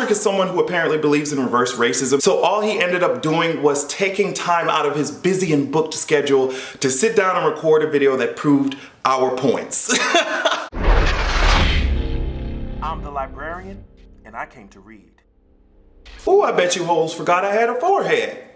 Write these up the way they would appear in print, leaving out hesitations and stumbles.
Todrick is someone who apparently believes in reverse racism, so all he ended up doing was taking time out of his busy and booked schedule to sit down and record a video that proved our points. I'm the librarian, and I came to read. Ooh, I bet you hoes forgot I had a forehead.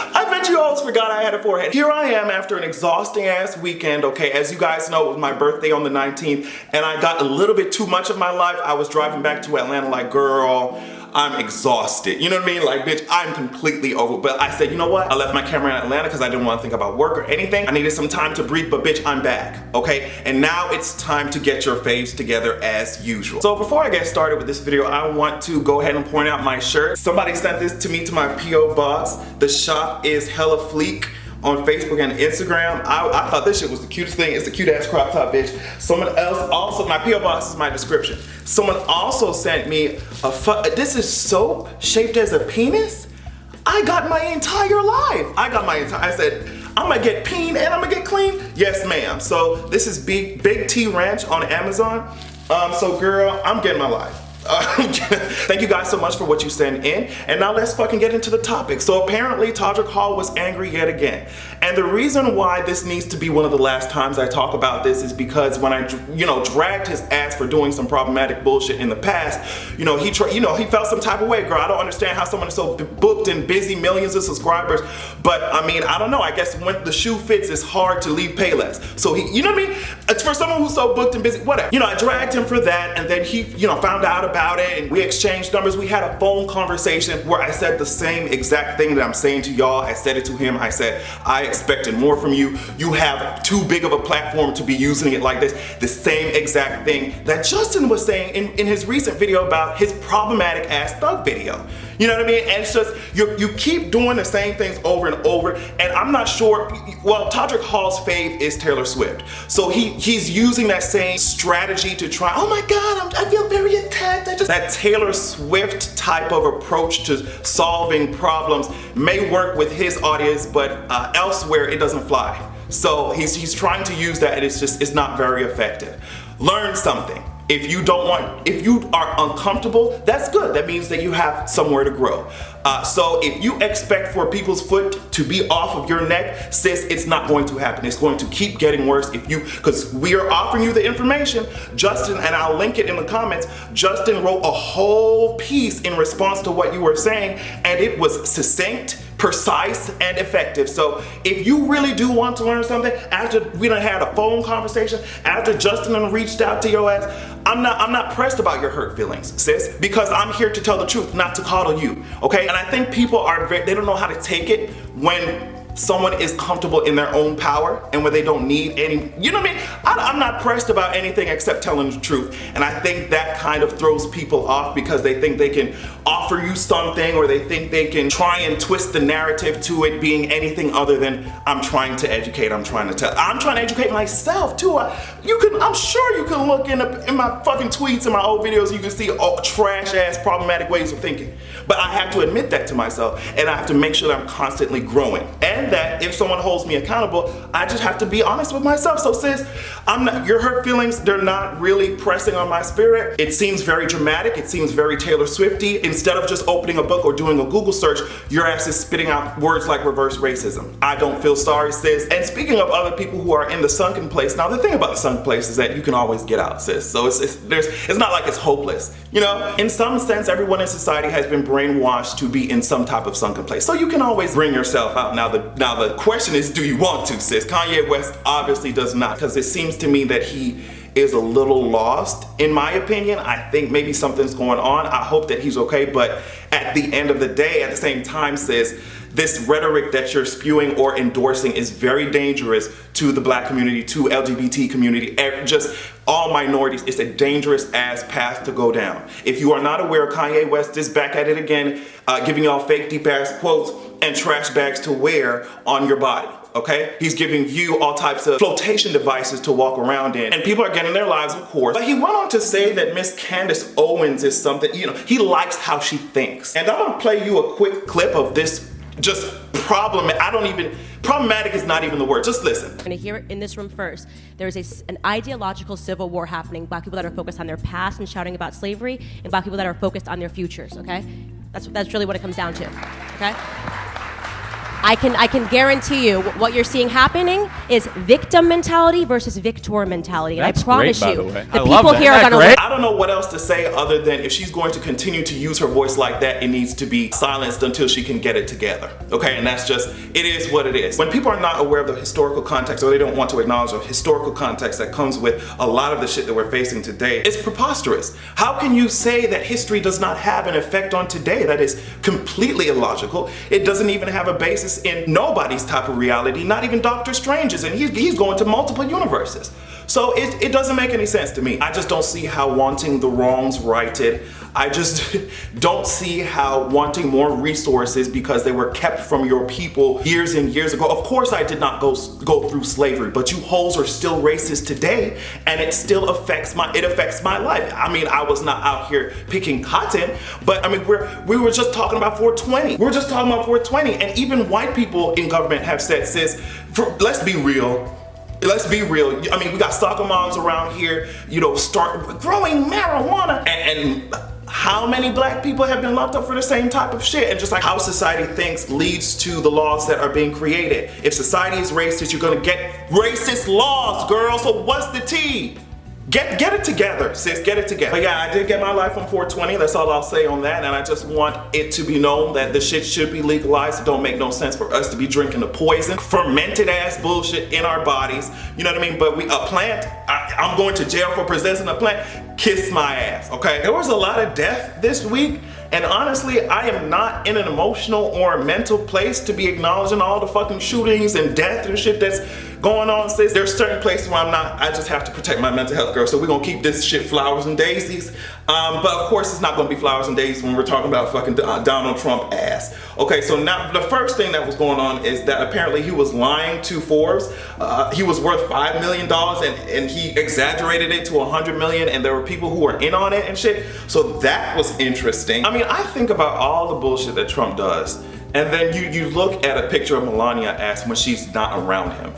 I bet you hoes forgot I had a forehead. Here I am after an exhausting ass weekend, okay? As you guys know, it was my birthday on the 19th, and I got a little bit too much of my life. I was driving back to Atlanta like, girl, I'm exhausted. You know what I mean? Like, bitch, I'm completely over. But I said, you know what? I left my camera in Atlanta because I didn't want to think about work or anything. I needed some time to breathe, but bitch, I'm back, okay? And now it's time to get your faves together as usual. So before I get started with this video, I want to go ahead and point out my shirt. Somebody sent this to me to my P.O. box. The shop is hella fleek on Facebook and Instagram. I thought this shit was the cutest thing. It's the cute ass crop top, bitch. Someone else also, my P.O. box is my description. Someone also sent me this is soap shaped as a penis? I got my entire life. I said, I'm gonna get peen and I'm gonna get clean. Yes, ma'am. So this is Big T Ranch on Amazon. So girl, I'm getting my life. Thank you guys so much for what you send in, and now let's fucking get into the topic. So apparently Todrick Hall was angry yet again, and the reason why this needs to be one of the last times I talk about this is because when I dragged his ass for doing some problematic bullshit in the past, he felt some type of way. Girl, I don't understand how someone is so booked and busy, millions of subscribers, but I mean, I don't know, I guess when the shoe fits, it's hard to leave Payless. So he, you know what I mean? It's for someone who's so booked and busy, whatever. I dragged him for that, and then he, found out about it, and we exchanged numbers. We had a phone conversation where I said the same exact thing that I'm saying to y'all. I said it to him. I said, I expected more from you. You have too big of a platform to be using it like this. The same exact thing that Justin was saying in his recent video about his problematic ass thug video. You know what I mean? And it's just, you keep doing the same things over and over, and I'm not sure, well, Todrick Hall's fave is Taylor Swift. So he's using that same strategy to try, oh my God, I feel very attacked. That Taylor Swift type of approach to solving problems may work with his audience, but elsewhere it doesn't fly. So he's trying to use that, and it's not very effective. Learn something. If you are uncomfortable, that's good. That means that you have somewhere to grow. So if you expect for people's foot to be off of your neck, sis, it's not going to happen. It's going to keep getting worse because we are offering you the information. Justin, and I'll link it in the comments, Justin wrote a whole piece in response to what you were saying, and it was succinct, precise, and effective. So if you really do want to learn something, after we done had a phone conversation, after Justin done reached out to your ass, I'm not pressed about your hurt feelings, sis, because I'm here to tell the truth, not to coddle you, okay? And I think people they don't know how to take it when someone is comfortable in their own power and when they don't need any, you know what I mean? I'm not pressed about anything except telling the truth. And I think that kind of throws people off because they think they can offer you something, or they think they can try and twist the narrative to it being anything other than I'm trying to educate, I'm trying to educate myself too. I'm sure you can look in my fucking tweets and my old videos, you can see all trash ass problematic ways of thinking. But I have to admit that to myself, and I have to make sure that I'm constantly growing. And that if someone holds me accountable, I just have to be honest with myself. So sis, your hurt feelings, they're not really pressing on my spirit. It seems very dramatic. It seems very Taylor Swifty. Instead of just opening a book or doing a Google search, your ass is spitting out words like reverse racism. I don't feel sorry, sis. And speaking of other people who are in the sunken place, now the thing about the sunken place is that you can always get out, sis. So it's not like it's hopeless. In some sense, everyone in society has been brainwashed to be in some type of sunken place. So you can always bring yourself out. Now the question is, do you want to, sis? Kanye West obviously does not, because it seems to me that he is a little lost, in my opinion. I think maybe something's going on. I hope that he's okay, but at the end of the day, at the same time, sis, this rhetoric that you're spewing or endorsing is very dangerous to the Black community, to LGBT community, just all minorities. It's a dangerous ass path to go down. If you are not aware, Kanye West is back at it again, giving y'all fake deep ass quotes and trash bags to wear on your body. Okay? He's giving you all types of flotation devices to walk around in, and people are getting their lives, of course. But he went on to say that Miss Candace Owens is something, he likes how she thinks. And I'm gonna play you a quick clip of this just problematic is not even the word. Just listen. We're gonna hear it in this room first. There's an ideological civil war happening. Black people that are focused on their past and shouting about slavery, and black people that are focused on their futures, okay? That's really what it comes down to, okay? I can guarantee you what you're seeing happening is victim mentality versus victor mentality. And That's I promise great, by you, the way. the I love people that. here are Isn't that gonna great? I don't know what else to say other than if she's going to continue to use her voice like that, it needs to be silenced until she can get it together. Okay, and that's just, it is what it is. When people are not aware of the historical context, or they don't want to acknowledge the historical context that comes with a lot of the shit that we're facing today, it's preposterous. How can you say that history does not have an effect on today? That is completely illogical. It doesn't even have a basis in nobody's type of reality, not even Doctor Strange's, and he's going to multiple universes. So it doesn't make any sense to me. I just don't see how wanting the wrongs righted, I just don't see how wanting more resources because they were kept from your people years and years ago. Of course I did not go through slavery, but you hoes are still racist today, and it still affects my life. I mean, I was not out here picking cotton, but I mean, we were just talking about 420. We're just talking about 420, and even white people in government have said, sis, let's be real. Let's be real. I mean, we got soccer moms around here, you know, start growing marijuana, and how many black people have been locked up for the same type of shit? And just like how society thinks leads to the laws that are being created. If society is racist, you're gonna get racist laws, girl. So what's the tea? Get it together, sis, get it together. But yeah, I did get my life on 420, that's all I'll say on that, and I just want it to be known that the shit should be legalized. It don't make no sense for us to be drinking the poison, fermented ass bullshit in our bodies, you know what I mean? But a plant, I'm going to jail for possessing a plant, kiss my ass, okay? There was a lot of death this week, and honestly, I am not in an emotional or a mental place to be acknowledging all the fucking shootings and death and shit that's going on, sis. There's certain places where I'm not. I just have to protect my mental health, girl. So we're gonna keep this shit flowers and daisies. But of course, it's not gonna be flowers and daisies when we're talking about fucking Donald Trump ass. Okay, so now the first thing that was going on is that apparently he was lying to Forbes. He was worth $5 million and he exaggerated it to $100 million, and there were people who were in on it and shit. So that was interesting. I mean, I think about all the bullshit that Trump does, and then you look at a picture of Melania ass when she's not around him.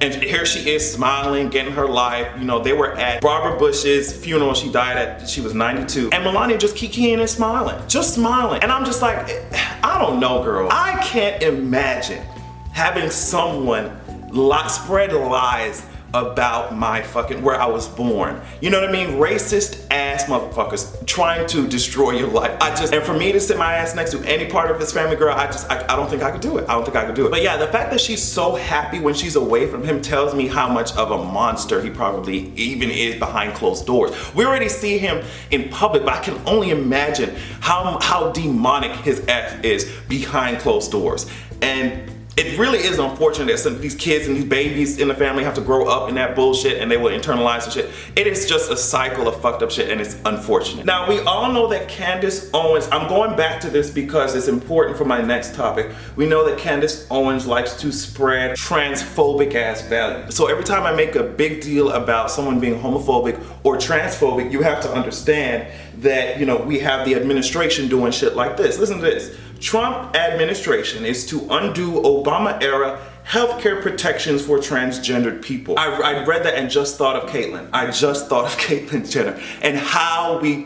And here she is smiling, getting her life. You know, they were at Barbara Bush's funeral. She died she was 92. And Melania just kikiing and smiling, just smiling. And I'm just like, I don't know, girl. I can't imagine having someone spread lies about my fucking, where I was born. You know what I mean? Racist ass motherfuckers trying to destroy your life. And for me to sit my ass next to any part of his family, girl, I don't think I could do it. I don't think I could do it. But yeah, the fact that she's so happy when she's away from him tells me how much of a monster he probably even is behind closed doors. We already see him in public, but I can only imagine how demonic his ass is behind closed doors. And it really is unfortunate that some of these kids and these babies in the family have to grow up in that bullshit and they will internalize the shit. It is just a cycle of fucked up shit, and it's unfortunate. Now, we all know that Candace Owens, I'm going back to this because it's important for my next topic. We know that Candace Owens likes to spread transphobic ass values. So every time I make a big deal about someone being homophobic or transphobic, you have to understand that, you know, we have the administration doing shit like this. Listen to this. Trump administration is to undo Obama-era healthcare protections for transgendered people. I read that and just thought of Caitlyn. I just thought of Caitlyn Jenner and how we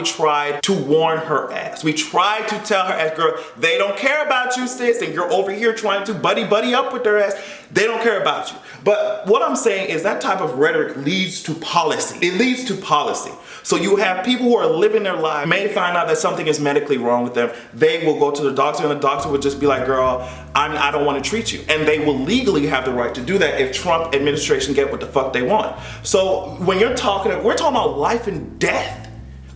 tried to warn her ass. We tried to tell her ass, girl, they don't care about you, sis, and you're over here trying to buddy up with their ass. They don't care about you. But what I'm saying is that type of rhetoric leads to policy. It leads to policy. So you have people who are living their lives, may find out that something is medically wrong with them. They will go to the doctor, and the doctor would just be like, girl, I don't want to treat you. And they will legally have the right to do that if Trump administration get what the fuck they want. So when we're talking about life and death.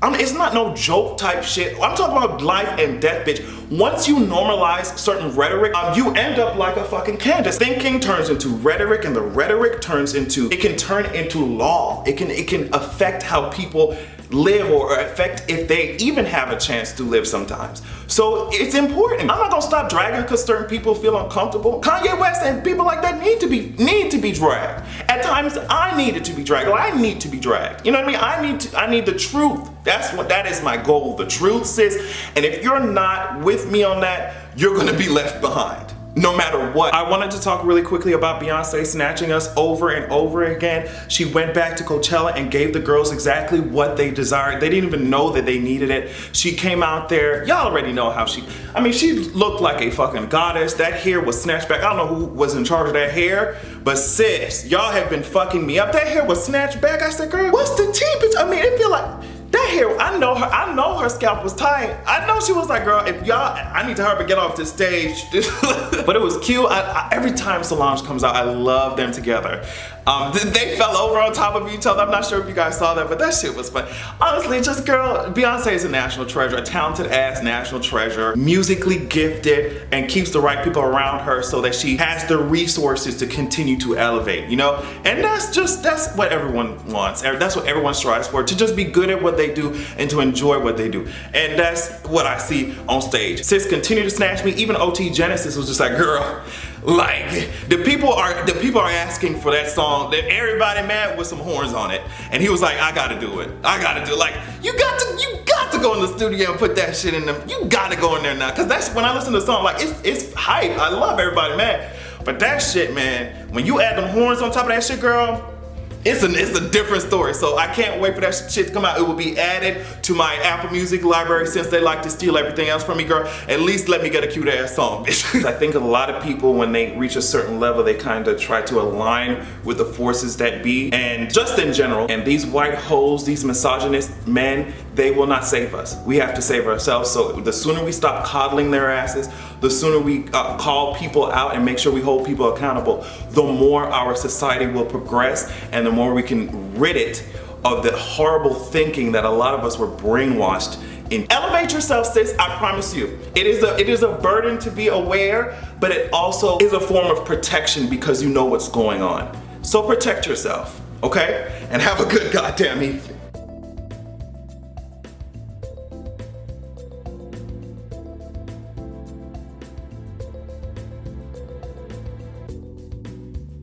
It's not no joke type shit. I'm talking about life and death, bitch. Once you normalize certain rhetoric, you end up like a fucking Candace. Thinking turns into rhetoric, and the rhetoric can turn into law. It can affect how people live or affect if they even have a chance to live sometimes. So it's important. I'm not gonna stop dragging because certain people feel uncomfortable. Kanye West and people like that need to be dragged. At times I needed to be dragged, or I need to be dragged. You know what I mean? I need the truth. That is my goal, the truth, sis. And if you're not with me on that, you're gonna be left behind. No matter what. I wanted to talk really quickly about Beyonce snatching us over and over again. She went back to Coachella and gave the girls exactly what they desired. They didn't even know that they needed it. She came out there, y'all already know how she looked like a fucking goddess. That hair was snatched back. I don't know who was in charge of that hair, but sis, y'all have been fucking me up. That hair was snatched back. I said, girl, what's the tea? I mean, it feel like, that hair, I know her scalp was tight. I know she was like, girl, if y'all, I need to hurry and get off this stage. But it was cute. Every time Solange comes out, I love them together. They fell over on top of each other. I'm not sure if you guys saw that, but that shit was fun. Honestly, just girl, Beyonce is a national treasure, a talented ass national treasure, musically gifted, and keeps the right people around her so that she has the resources to continue to elevate, you know? And that's what everyone wants. That's what everyone strives for, to just be good at what they do and to enjoy what they do. And that's what I see on stage. Sis continue to snatch me. Even OT Genesis was just like, girl, like, the people are asking for that song that everybody mad with some horns on it, and he was like, I gotta do it. Like, you got to go in the studio and put that shit in them. You gotta go in there now, cause that's when I listen to the song, like, it's hype. I love everybody mad, but that shit, man, when you add them horns on top of that shit, girl, it's a different story. So I can't wait for that shit to come out. It will be added to my Apple Music library, since they like to steal everything else from me, girl. At least let me get a cute ass song, bitch. I think a lot of people, when they reach a certain level, they kind of try to align with the forces that be, and just in general. And these white hoes, these misogynist men, they will not save us. We have to save ourselves. So the sooner we stop coddling their asses, the sooner we call people out and make sure we hold people accountable, the more our society will progress, and the more we can rid it of the horrible thinking that a lot of us were brainwashed in. Elevate yourself, sis, I promise you. It is a burden to be aware, but it also is a form of protection because you know what's going on. So protect yourself, okay? And have a good goddamn evening.